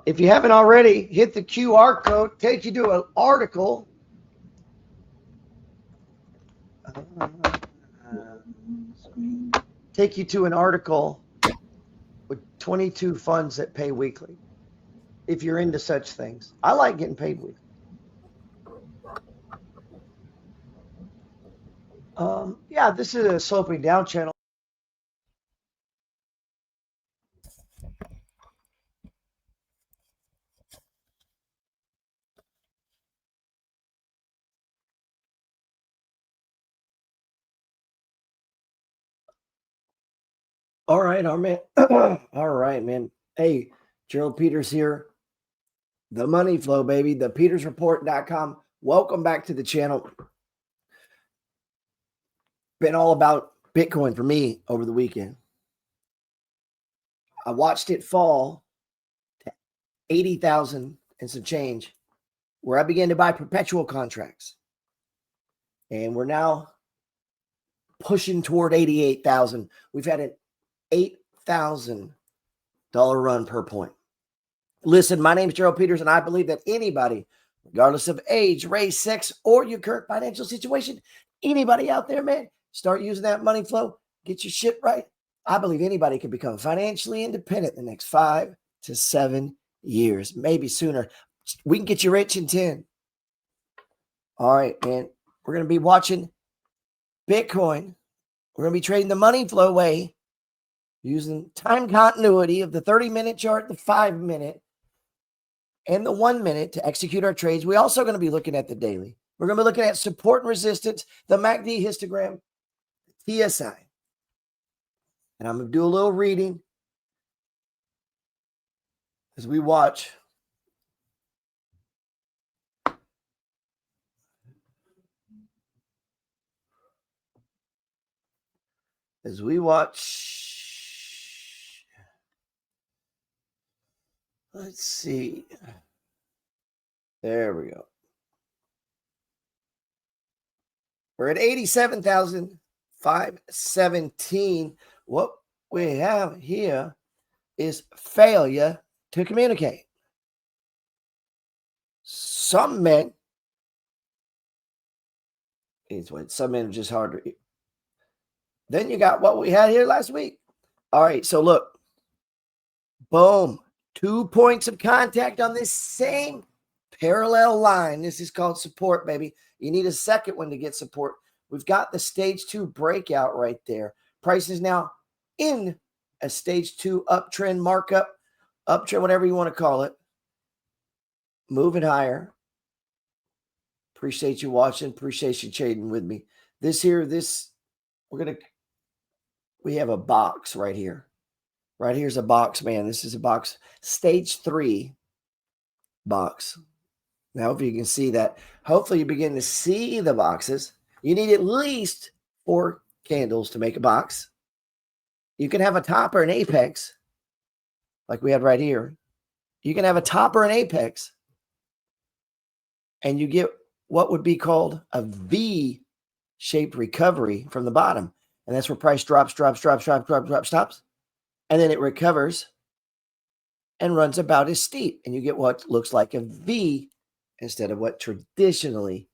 If you haven't already, hit the QR code, take you to an article. Take you to an article with 22 funds that pay weekly. If you're into such things, I like getting paid weekly. Yeah, this is a sloping down channel. All right, our man. All right, man. Hey, Gerald Peters here. The Money Flow, baby. The PetersReport.com. Welcome back to the channel. Been all about Bitcoin for me over the weekend. I watched it fall to 80,000 and some change, where I began to buy perpetual contracts. And we're now pushing toward 88,000. We've had an $8,000 run per point. Listen, my name is Gerald Peters, and I believe that anybody, regardless of age, race, sex, or your current financial situation, anybody out there, man, start using that money flow, get your shit right. I believe anybody can become financially independent in the next 5 to 7 years, maybe sooner. We can get you rich in 10. All right, man. We're going to be watching Bitcoin. We're going to be trading the money flow way using time continuity of the 30-minute chart, the 5-minute, and the 1 minute to execute our trades. We're also going to be looking at the daily. We're going to be looking at support and resistance, the MACD histogram, TSI. And I'm going to do a little reading as we watch. As we watch, let's see. There we go. We're at 87,517. What we have here is failure to communicate. Some men, some men are just hard to read. Then you got what we had here last week. All right, so look. Boom. 2 points of contact on this same parallel line. This is called support, baby. You need a second one to get support. We've got the stage 2 breakout right there. Price is now in a stage 2 uptrend markup, uptrend, whatever you want to call it. Moving higher. Appreciate you watching. Appreciate you trading with me. We have a box right here. Right here's a box, man. This is a box. Stage 3 box. Now, if you can see that, hopefully you begin to see the boxes. You need at least 4 candles to make a box. You can have a top or an apex, like we had right here. You can have a top or an apex, and you get what would be called a V-shaped recovery from the bottom. And that's where price drops, stops. And then it recovers and runs about as steep. And you get what looks like a V instead of what traditionally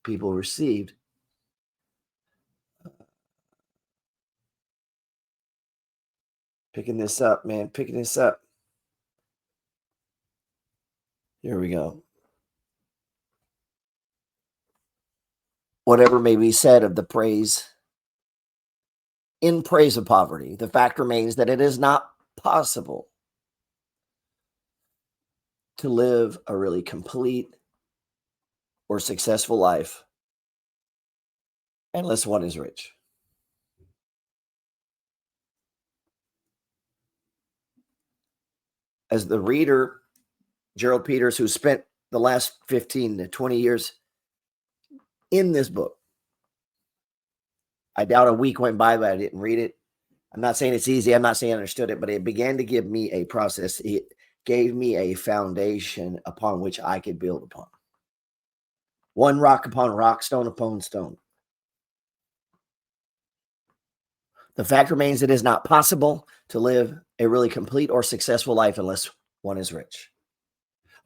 people received. Picking this up, man. Picking this up. Here we go. Whatever may be said of the praise, in praise of poverty, the fact remains that it is not possible to live a really complete or successful life unless one is rich. As the reader, Gerald Peters, who spent the last 15 to 20 years in this book, I doubt a week went by that I didn't read it. I'm not saying it's easy. I'm not saying I understood it, but it began to give me a process. It gave me a foundation upon which I could build upon. One rock upon rock, stone upon stone. The fact remains it is not possible to live a really complete or successful life unless one is rich.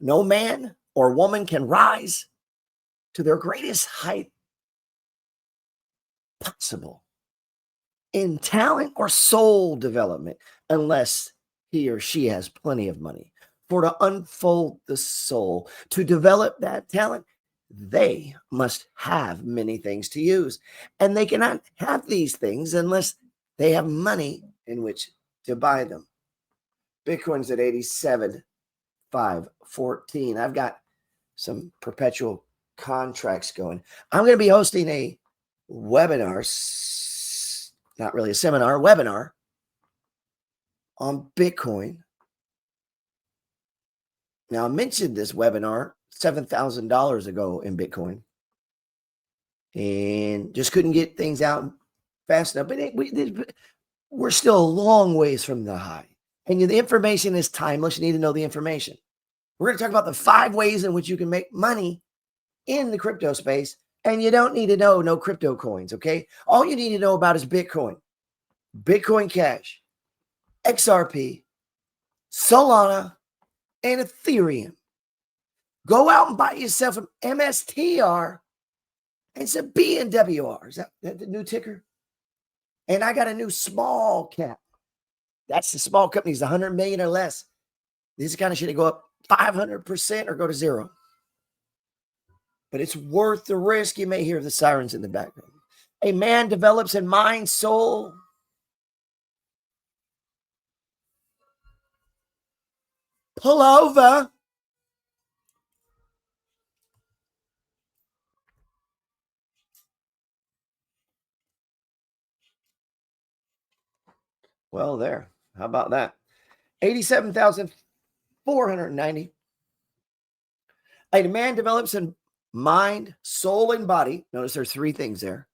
No man or woman can rise to their greatest height possible in talent or soul development unless he or she has plenty of money. For to unfold the soul, to develop that talent, they must have many things to use. And they cannot have these things unless they have money in which to buy them. Bitcoin's at 87,514. I've got some perpetual contracts going. I'm going to be hosting a webinar, not really a seminar, webinar on Bitcoin. Now, I mentioned this webinar $7,000 ago in Bitcoin and just couldn't get things out fast enough. But we're still a long ways from the high. And the information is timeless. You need to know the information. We're going to talk about the 5 ways in which you can make money in the crypto space. And you don't need to know no crypto coins, okay? All you need to know about is Bitcoin, Bitcoin Cash, XRP, Solana, and Ethereum. Go out and buy yourself an MSTR and some BNWR. Is that the new ticker? And I got a new small cap. That's the small companies, 100 million or less. These kind of shit go up 500% or go to zero. But it's worth the risk. You may hear the sirens in the background. A man develops in mind, soul. Pull over. Well, there. How about that? 87,490. A man develops in mind, soul, and body. Notice there's 3 things there.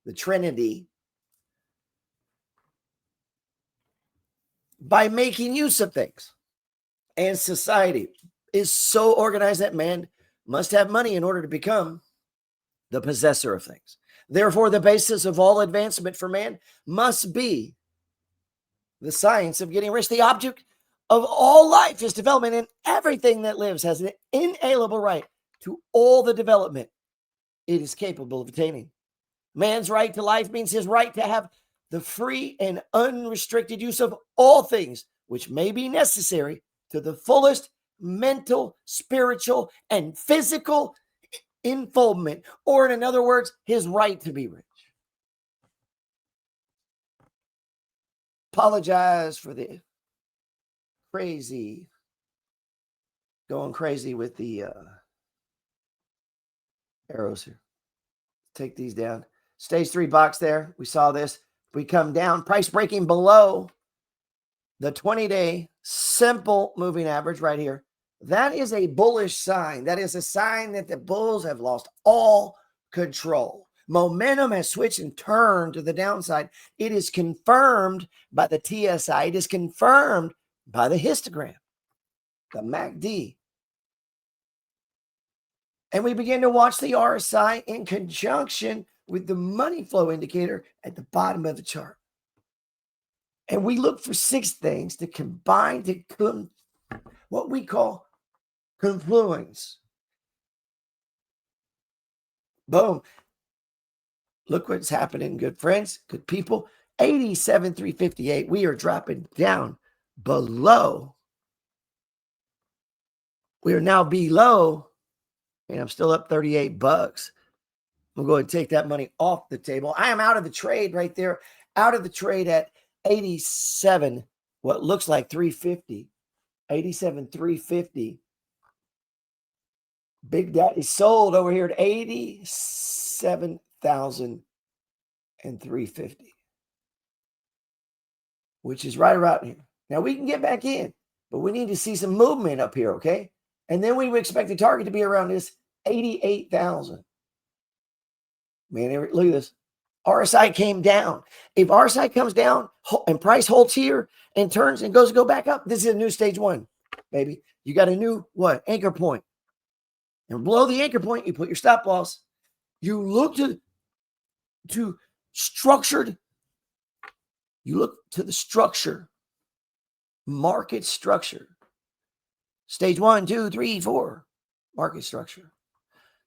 The Trinity. By making use of things. And society is so organized that man must have money in order to become the possessor of things. Therefore, the basis of all advancement for man must be the science of getting rich. The object of all life is development, and everything that lives has an inalienable right to all the development it is capable of attaining. Man's right to life means his right to have the free and unrestricted use of all things which may be necessary to the fullest mental, spiritual, and physical unfoldment, or in other words, his right to be rich. Apologize for the going crazy with the arrows here. Take these down. Stage 3 box there. We saw this. We come down, price breaking below the 20-day simple moving average right here. That is a bullish sign. That is a sign that the bulls have lost all control. Momentum has switched and turned to the downside. It is confirmed by the TSI. It is confirmed by the histogram, the MACD. And we begin to watch the RSI in conjunction with the money flow indicator at the bottom of the chart. And we look for 6 things to combine to what we call confluence. Boom. Look what's happening, good friends, good people. 87,358. We are dropping down below. We are now below, and I'm still up $38. We'll go ahead and take that money off the table. I am out of the trade right there, out of the trade at 87, what looks like 350, 87,350. Big Daddy sold over here at 87,350, which is right around here. Now we can get back in, but we need to see some movement up here, okay? And then we would expect the target to be around this 88,000. Man, look at this. RSI came down. If RSI comes down and price holds here and turns and go back up, this is a new stage 1, baby. You got a new what? Anchor point. And below the anchor point, you put your stop loss. You look to structured. You look to the structure, market structure. Stage 1, 2, 3, 4 market structure.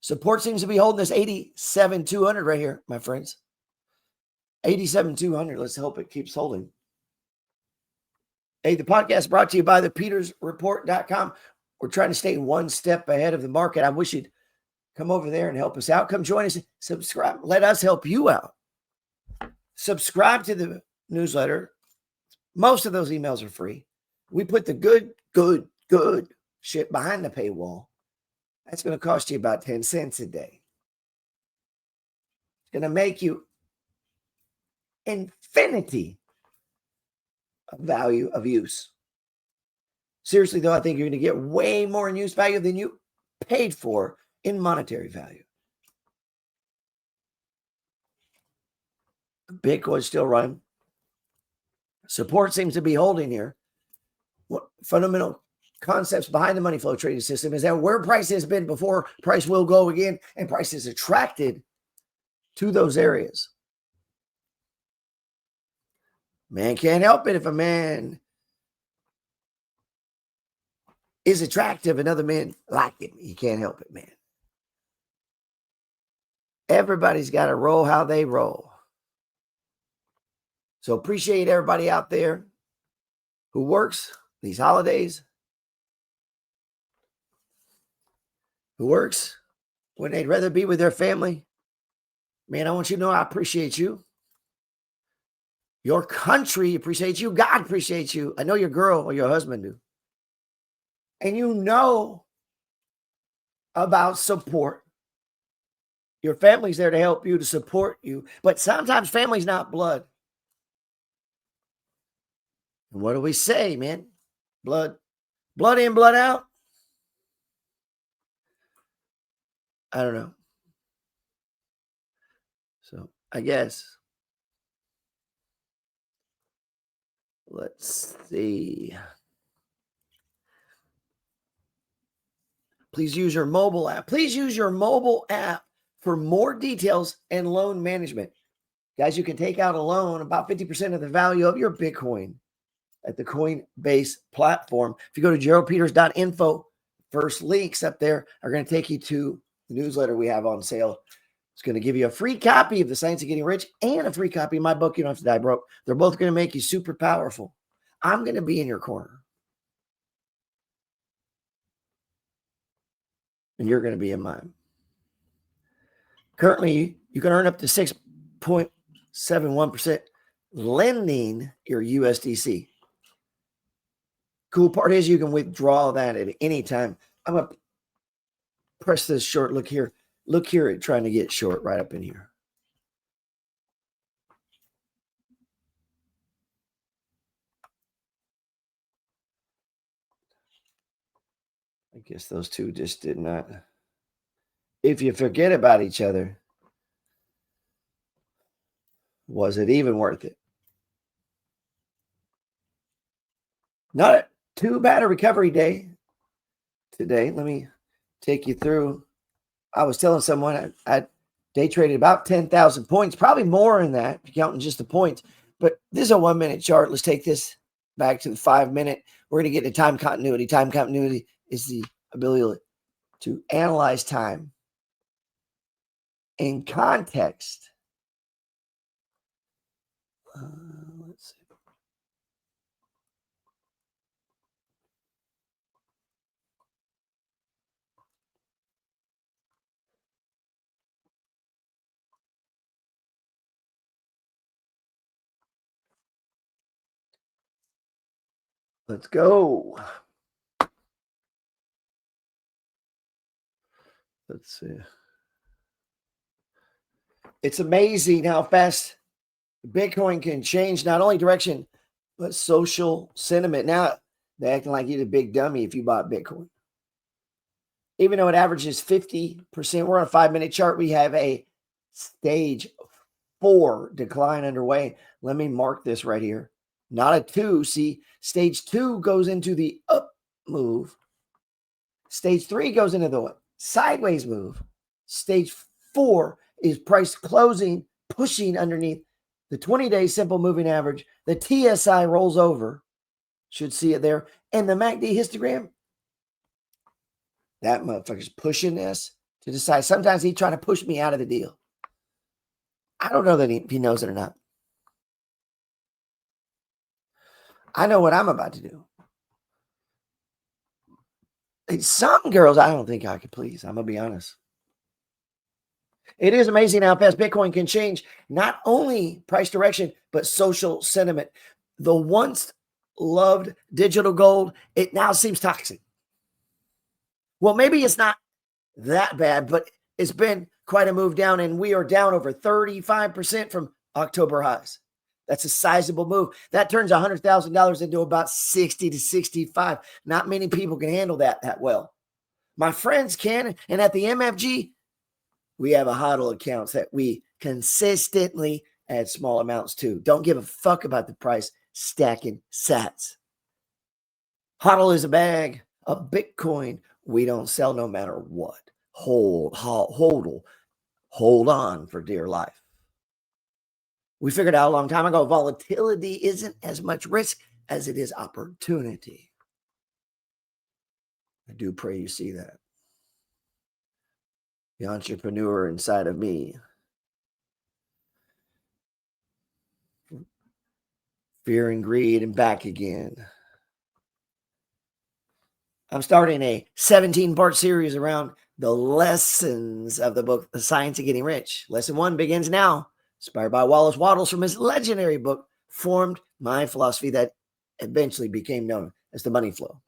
Support seems to be holding this 87,200 right here, my friends. 87,200. Let's hope it keeps holding. Hey, the podcast brought to you by thepetersreport.com. We're trying to stay one step ahead of the market. I wish you'd come over there and help us out. Come join us. Subscribe. Let us help you out. Subscribe to the newsletter. Most of those emails are free. We put the good shit behind the paywall. That's going to cost you about 10 cents a day. It's going to make you infinity of value of use. Seriously, though, I think you're going to get way more in use value than you paid for in monetary value. Bitcoin's still running. Support seems to be holding here. What fundamental concepts behind the money flow trading system is that where price has been before, price will go again, and price is attracted to those areas. Man can't help it if a man is attractive and other men like him. You can't help it, man. Everybody's got to roll how they roll. So appreciate everybody out there who works these holidays, who works when they'd rather be with their family. Man, I want you to know I appreciate you. Your country appreciates you. God appreciates you. I know your girl or your husband do. And you know about support. Your family's there to help you, to support you. But sometimes family's not blood. And what do we say, man? Blood in, blood out? I don't know. So I guess. Let's see. Please use your mobile app. Please use your mobile app for more details and loan management. Guys, you can take out a loan about 50% of the value of your Bitcoin at the Coinbase platform. If you go to geraldpeters.info, first links up there are going to take you to the newsletter we have on sale. It's going to give you a free copy of The Science of Getting Rich and a free copy of my book, You Don't Have to Die Broke. They're both going to make you super powerful. I'm going to be in your corner. And you're going to be in mine. Currently, you can earn up to 6.71% lending your USDC. Cool part is you can withdraw that at any time. I'm going to press this short. Look here. Look here at trying to get short right up in here. I guess those two just did not. If you forget about each other, was it even worth it? Not too bad a recovery day today. Let me take you through. I was telling someone I day traded about 10,000 points, probably more than that, if you're counting just the points. But this is a 1 minute chart. Let's take this back to the 5 minute. We're going to get to time continuity. Time continuity is the ability to analyze time in context. Let's see. Let's go. Let's see. It's amazing how fast Bitcoin can change not only direction, but social sentiment. Now they're acting like you're the big dummy if you bought Bitcoin. Even though it averages 50%, we're on a 5 minute chart. We have a stage 4 decline underway. Let me mark this right here. Not a 2. See, stage 2 goes into the up move. Stage 3 goes into the sideways move. Stage 4 is price closing, pushing underneath the 20-day simple moving average. The TSI rolls over. Should see it there. And the MACD histogram That motherfucker's pushing this to decide. Sometimes he's trying to push me out of the deal. I don't know that he knows it or not. I know what I'm about to do. Some girls I don't think I could please. I'm going to be honest. It is amazing how fast Bitcoin can change not only price direction, but social sentiment. The once loved digital gold, it now seems toxic. Well, maybe it's not that bad, but it's been quite a move down, and we are down over 35% from October highs. That's a sizable move. That turns $100,000 into about 60 to 65. Not many people can handle that well. My friends can, and at the MFG, we have a HODL accounts that we consistently add small amounts to. Don't give a fuck about the price, stacking sats. HODL is a bag of Bitcoin we don't sell no matter what. Hold on for dear life. We figured out a long time ago, volatility isn't as much risk as it is opportunity. I do pray you see that. The entrepreneur inside of me. Fear and greed and back again. I'm starting a 17-part series around the lessons of the book, The Science of Getting Rich. Lesson 1 begins now. Inspired by Wallace Wattles from his legendary book, formed my philosophy that eventually became known as the money flow.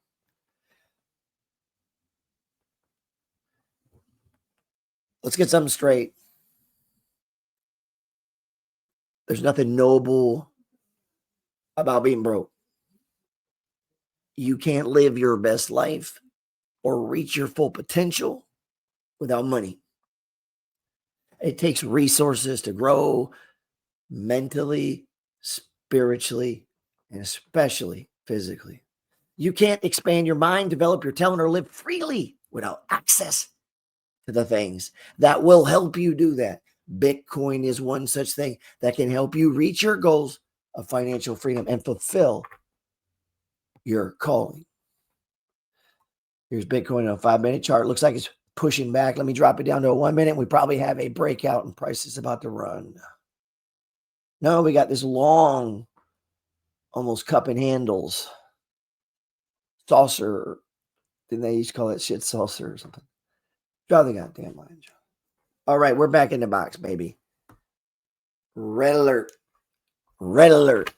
Let's get something straight. There's nothing noble about being broke. You can't live your best life or reach your full potential without money. It takes resources to grow mentally, spiritually, and especially physically. You can't expand your mind, develop your talent, or live freely without access to the things that will help you do that. Bitcoin is one such thing that can help you reach your goals of financial freedom and fulfill your calling. Here's Bitcoin on a 5-minute chart. Looks like it's pushing back. Let me drop it down to a 1 minute. We probably have a breakout and price is about to run. No, we got this long, almost cup and handles saucer. Didn't they used to call that shit saucer or something? Draw the goddamn line. All right, we're back in the box, baby. Red alert. Red alert.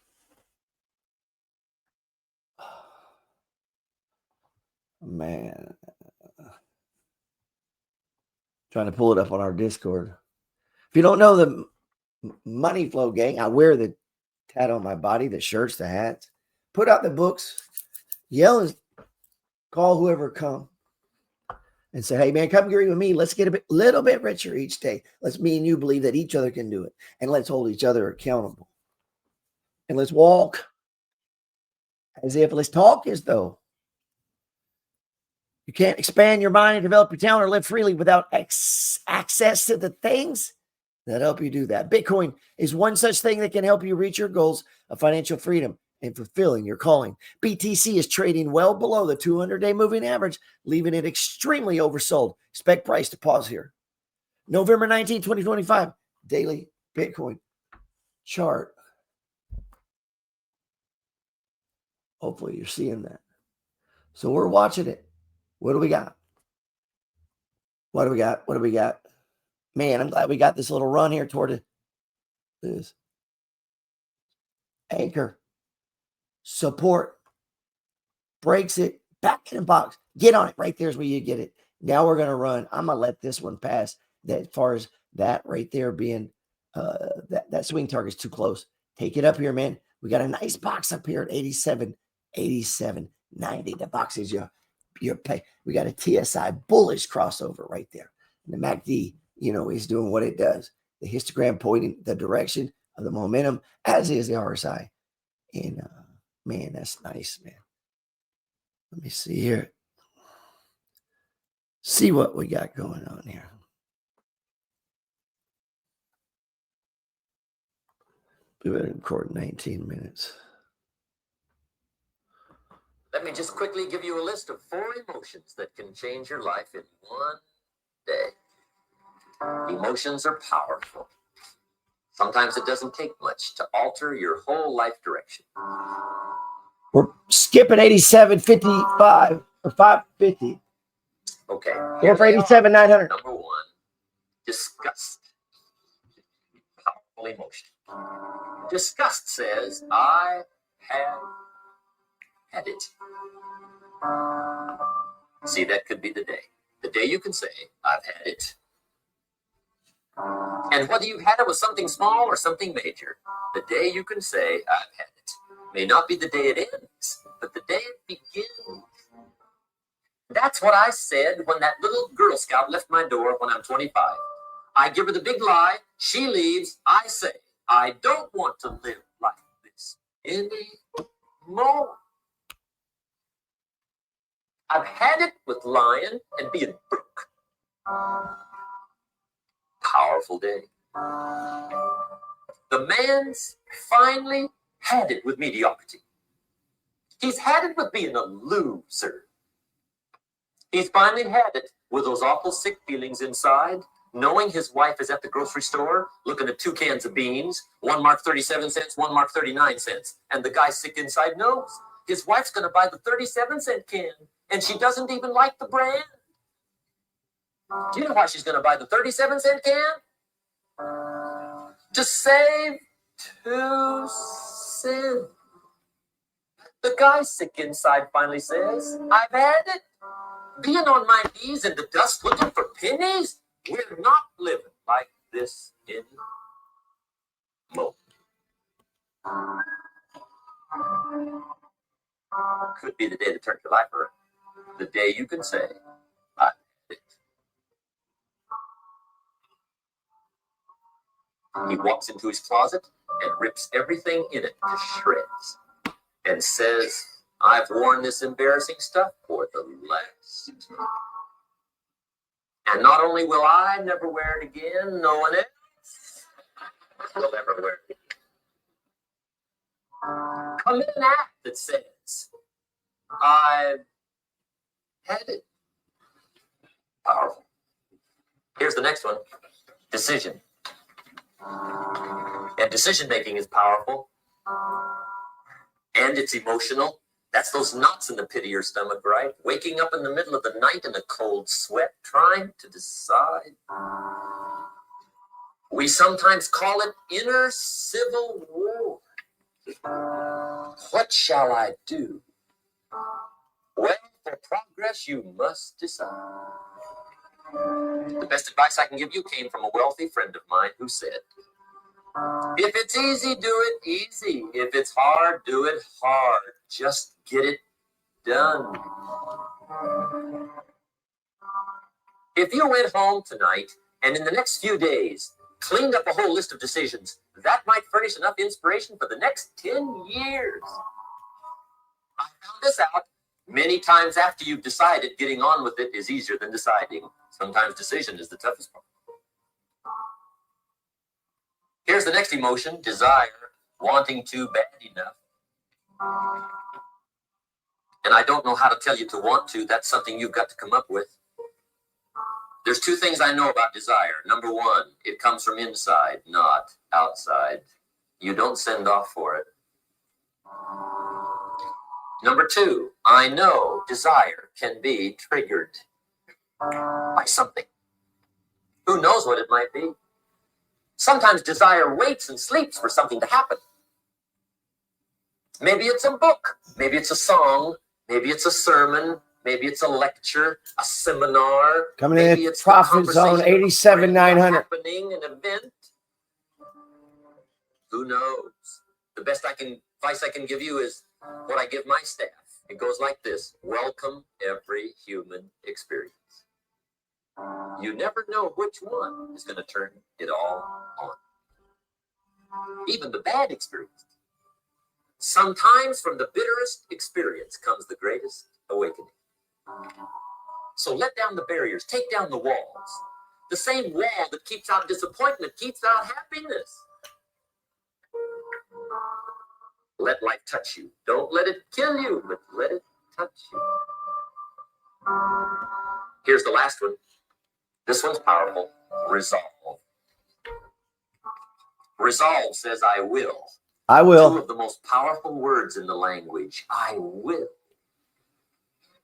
Man. Trying to pull it up on our Discord. If you don't know the Money Flow gang, I wear the tat on my body, the shirts, the hats. Put out the books. Yell and call whoever come. And say, hey, man, come agree with me. Let's get a little bit richer each day. Let's me and you believe that each other can do it. And let's hold each other accountable. And let's walk as if, let's talk as though. You can't expand your mind and develop your talent or live freely without access to the things that help you do that. Bitcoin is one such thing that can help you reach your goals of financial freedom and fulfilling your calling. BTC is trading well below the 200-day moving average, leaving it extremely oversold. Expect price to pause here. November 19, 2025, daily Bitcoin chart. Hopefully you're seeing that. So we're watching it. What do we got? What do we got? What do we got? Man, I'm glad we got this little run here toward this anchor. Support. Breaks it. Back in the box. Get on it. Right there's where you get it. Now we're going to run. I'm going to let this one pass. That as far as that right there being, that swing target's too close. Take it up here, man. We got a nice box up here at 87, 87, 90. The box is your pay. We got a TSI bullish crossover right there. And the MACD, is doing what it does. The histogram pointing the direction of the momentum, as is the RSI. And man, that's nice, man. Let me see here. See what we got going on here. We better record 19 minutes. Let me just quickly give you a list of 4 emotions that can change your life in one day. Emotions are powerful. Sometimes it doesn't take much to alter your whole life direction. We're skipping 87.55 or 550. Okay. Go for 87.900. Number 1, disgust. Powerful emotion. Disgust says, I have had it. See, that could be the day. The day you can say, I've had it. And whether you've had it with something small or something major, the day you can say, I've had it, may not be the day it ends, but the day it begins. That's what I said when that little Girl Scout left my door when I'm 25. I give her the big lie, she leaves, I say, I don't want to live like this anymore. I've had it with lying and being broke. Powerful day. The man's finally had it with mediocrity. He's had it with being a loser. He's finally had it with those awful sick feelings inside, knowing his wife is at the grocery store looking at 2 cans of beans, one marked 37 cents, one marked 39 cents. And the guy sick inside knows his wife's going to buy the 37-cent can, and she doesn't even like the brand. Do you know why she's going to buy the 37-cent can? To save 2 cents. The guy sick inside finally says, I've had it. Being on my knees in the dust looking for pennies? We're not living like this anymore. Could be the day that turns your life around. The day you can say, I had it. He walks into his closet and rips everything in it to shreds and says, I've worn this embarrassing stuff for the last time. And not only will I never wear it again, no one else will ever wear it again. Commit an act that says, I've had it. Powerful. Here's the next one. Decision. And decision making is powerful. And it's emotional. That's those knots in the pit of your stomach, right? Waking up in the middle of the night in a cold sweat, trying to decide. We sometimes call it inner civil war. What shall I do? Well, for progress, you must decide. The best advice I can give you came from a wealthy friend of mine who said, if it's easy, do it easy. If it's hard, do it hard. Just get it done. If you went home tonight and in the next few days cleaned up a whole list of decisions, that might furnish enough inspiration for the next 10 years. I found this out many times after you've decided. Getting on with it is easier than deciding. Sometimes decision is the toughest part. Here's the next emotion, desire, wanting to bad enough. And I don't know how to tell you to want to. That's something you've got to come up with. There's 2 things I know about desire. Number 1, it comes from inside, not outside. You don't send off for it. Number 2, I know desire can be triggered by something. Who knows what it might be? Sometimes desire waits and sleeps for something to happen. Maybe it's a book. Maybe it's a song. Maybe it's a sermon. Maybe it's a lecture, a seminar. Coming in at Profit Zone 87,900. Happening, an event. Who knows? The best advice I can give you is what I give my staff. It goes like this. Welcome every human experience. You never know which one is going to turn it all on. Even the bad experience. Sometimes from the bitterest experience comes the greatest awakening. So let down the barriers, take down the walls. The same wall that keeps out disappointment keeps out happiness. Let life touch you. Don't let it kill you, but let it touch you. Here's the last one. This one's powerful. Resolve. Resolve says, I will. I Two will. of the most powerful words in the language. I will.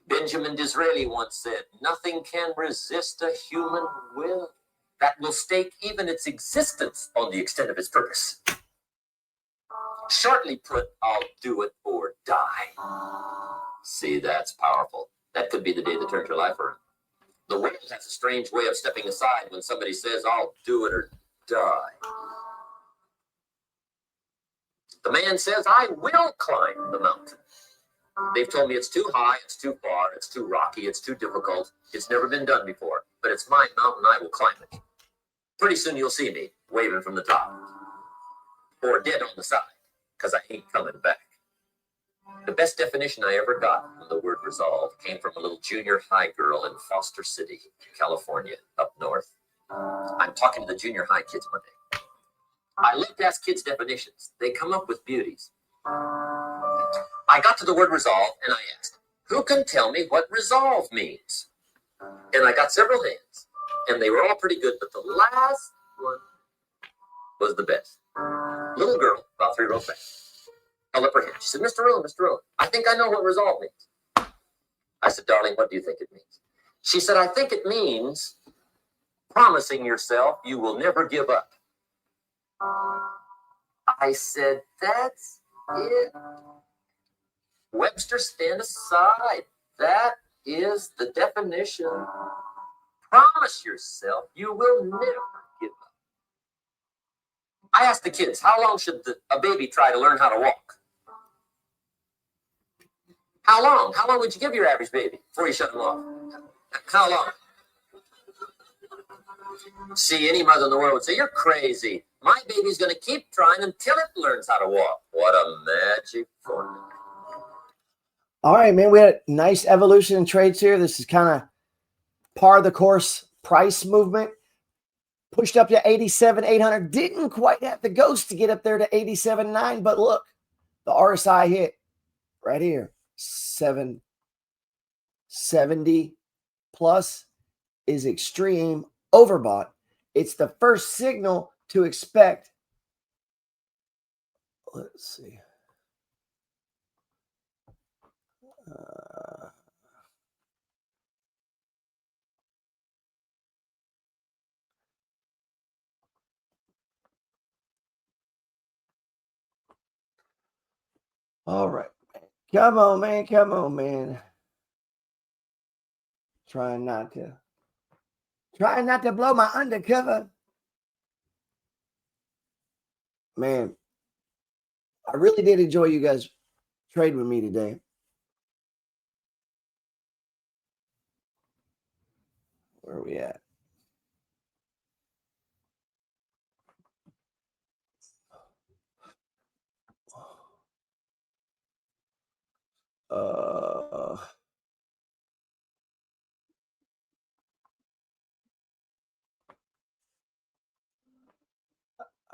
Benjamin Disraeli once said, nothing can resist a human will that will stake even its existence on the extent of its purpose. Shortly put, I'll do it or die. See, that's powerful. That could be the day that turned your life around. The world has a strange way of stepping aside when somebody says, I'll do it or die. The man says, I will climb the mountain. They've told me it's too high, it's too far, it's too rocky, it's too difficult. It's never been done before, but it's my mountain, I will climb it. Pretty soon you'll see me waving from the top or dead on the side, because I ain't coming back. The best definition I ever got from the word resolve came from a little junior high girl in Foster City, California, up north. I'm talking to the junior high kids one day. I love to ask kids definitions. They come up with beauties. I got to the word resolve and I asked, who can tell me what resolve means? And I got several hands, and they were all pretty good, but the last one was the best. Little girl, about 3 rows back, held up her hand. She said, Mr. Rowan, I think I know what resolve means. I said, darling, what do you think it means? She said, I think it means promising yourself you will never give up. I said, that's it. Webster, stand aside. That is the definition. Promise yourself you will never give up. I asked the kids, how long should a baby try to learn how to walk? How long? How long would you give your average baby before you shut them off? How long? See, any mother in the world would say, you're crazy. My baby's going to keep trying until it learns how to walk. What a magic formula. All right, man. We had a nice evolution in trades here. This is kind of par of the course price movement. Pushed up to 87,800. Didn't quite have the ghost to get up there to 87.9. But look, the RSI hit right here. 770 plus is extreme overbought. It's the first signal to expect. Let's see. All right. Come on, man. Come on, man. Trying not to blow my undercover. Man, I really did enjoy you guys trade with me today. Where are we at?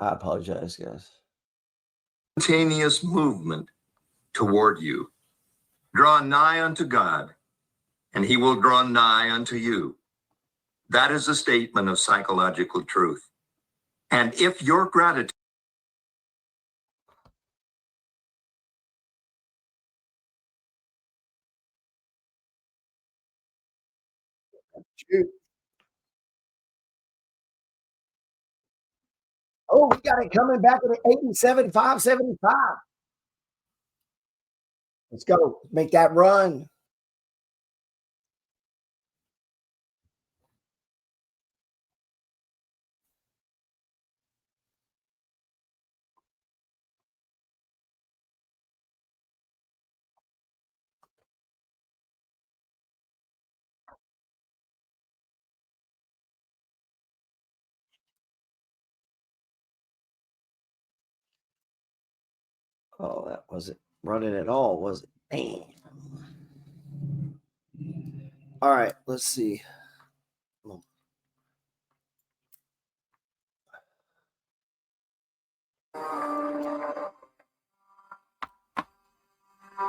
I apologize, guys. Spontaneous movement toward you. Draw nigh unto God, and he will draw nigh unto you. That is a statement of psychological truth. And if your gratitude Shoot. Oh, we got it coming back at 87,575. Let's go. Make that run. Oh, that wasn't running at all, was it? Damn. All right, let's see.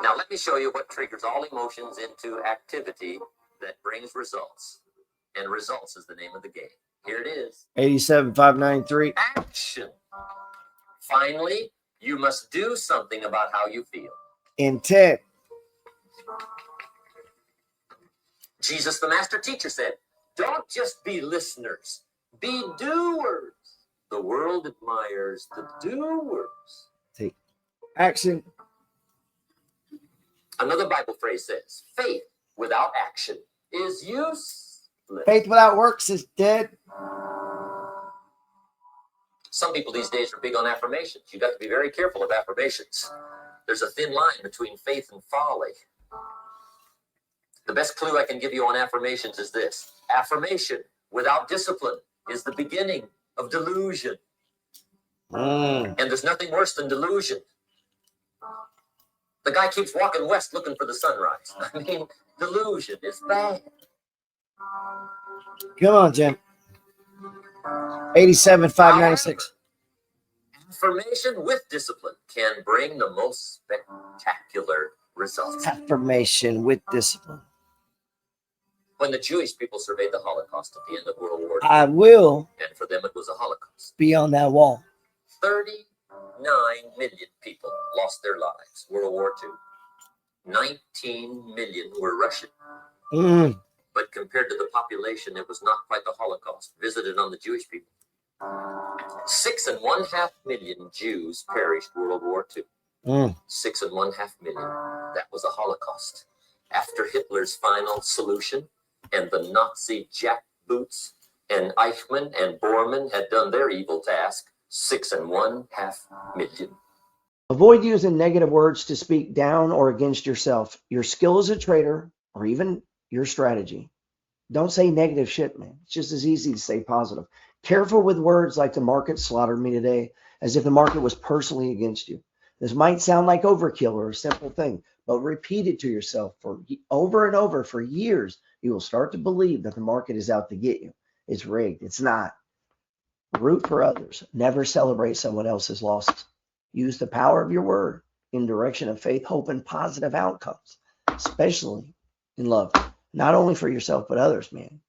Now, let me show you what triggers all emotions into activity that brings results. And results is the name of the game. Here it is. 87,593. Action. Finally, you must do something about how you feel. Intent. Jesus, the master teacher, said, don't just be listeners, be doers. The world admires the doers. Take action. Another Bible phrase says, faith without action is useless. Faith without works is dead. Some people these days are big on affirmations. You got to be very careful of affirmations. There's a thin line between faith and folly. The best clue I can give you on affirmations is this. Affirmation without discipline is the beginning of delusion. And there's nothing worse than delusion. The guy keeps walking west looking for the sunrise. I mean, delusion is bad. Come on, Jim. 87,596. Affirmation with discipline can bring the most spectacular results. Affirmation with discipline. When the Jewish people surveyed the Holocaust at the end of World War II, I will and for them it was a Holocaust, be on that wall. 39 million people lost their lives, World War II. 19 million were Russian. But compared to the population, it was not quite the Holocaust visited on the Jewish people. 6.5 million Jews perished World War II. 6.5 million. That was a Holocaust. After Hitler's final solution and the Nazi jackboots and Eichmann and Bormann had done their evil task, 6.5 million. Avoid using negative words to speak down or against yourself, your skill as a trader, or even your strategy. Don't say negative shit, man. It's just as easy to say positive. Careful with words like the market slaughtered me today, as if the market was personally against you. This might sound like overkill or a simple thing, but repeat it to yourself for over and over for years. You will start to believe that the market is out to get you. It's rigged. It's not. Root for others. Never celebrate someone else's losses. Use the power of your word in direction of faith, hope, and positive outcomes, especially in love. Not only for yourself, but others, man.